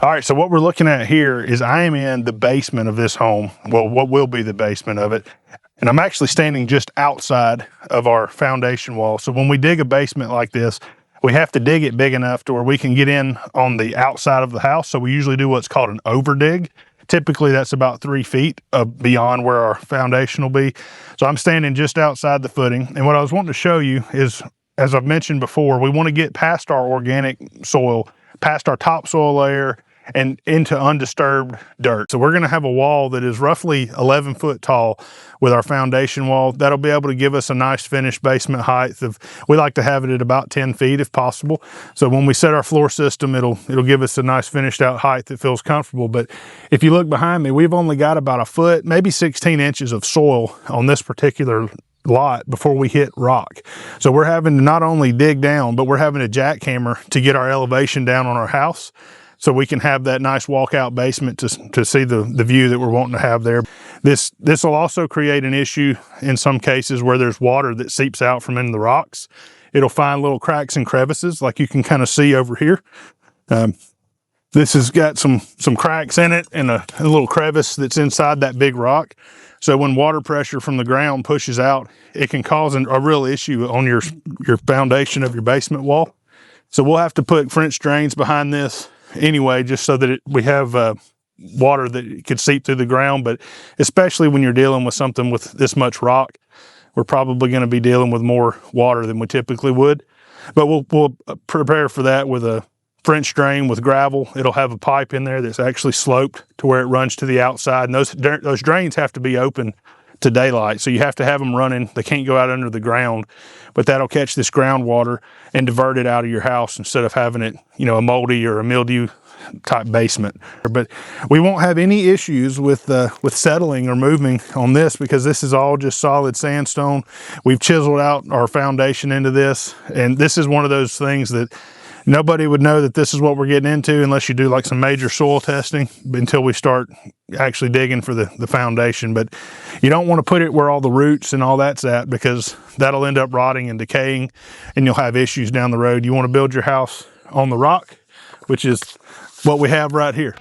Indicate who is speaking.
Speaker 1: All right, so what we're looking at here is I am in the basement of this home. Well, what will be the basement of it. And I'm actually standing just outside of our foundation wall. So when we dig a basement like this, we have to dig it big enough to where we can get in on the outside of the house. So we usually do what's called an over dig. Typically that's about 3 feet beyond where our foundation will be. So I'm standing just outside the footing. And what I was wanting to show you is, as I've mentioned before, we want to get past our organic soil, past our topsoil layer, and into undisturbed dirt. So we're going to have a wall that is roughly 11 foot tall with our foundation wall. That'll be able to give us a nice finished basement height we like to have it at about 10 feet if possible. So when we set our floor system, it'll give us a nice finished out height that feels comfortable. But if you look behind me, we've only got about a foot, maybe 16 inches of soil on this particular lot before we hit rock. So we're having to not only dig down, but we're having a jackhammer to get our elevation down on our house, so we can have that nice walkout basement to see the view that we're wanting to have there. This will also create an issue in some cases where there's water that seeps out from in the rocks. It'll find little cracks and crevices like you can kind of see over here. This has got some cracks in it and a little crevice that's inside that big rock. So when water pressure from the ground pushes out, it can cause a real issue on your foundation of your basement wall. So we'll have to put French drains behind this anyway, just so that we have water that could seep through the ground. But especially when you're dealing with something with this much rock, we're probably going to be dealing with more water than we typically would. But we'll prepare for that with a French drain with gravel. It'll have a pipe in there that's actually sloped to where it runs to the outside. And those drains have to be open to daylight. So you have to have them running. They can't go out under the ground, but that'll catch this groundwater and divert it out of your house instead of having it, a moldy or a mildew type basement. But we won't have any issues with settling or moving on this because this is all just solid sandstone. We've chiseled out our foundation into this, and this is one of those things that nobody would know that this is what we're getting into unless you do like some major soil testing until we start actually digging for the foundation. But you don't want to put it where all the roots and all that's at, because that'll end up rotting and decaying and you'll have issues down the road. You want to build your house on the rock, which is what we have right here.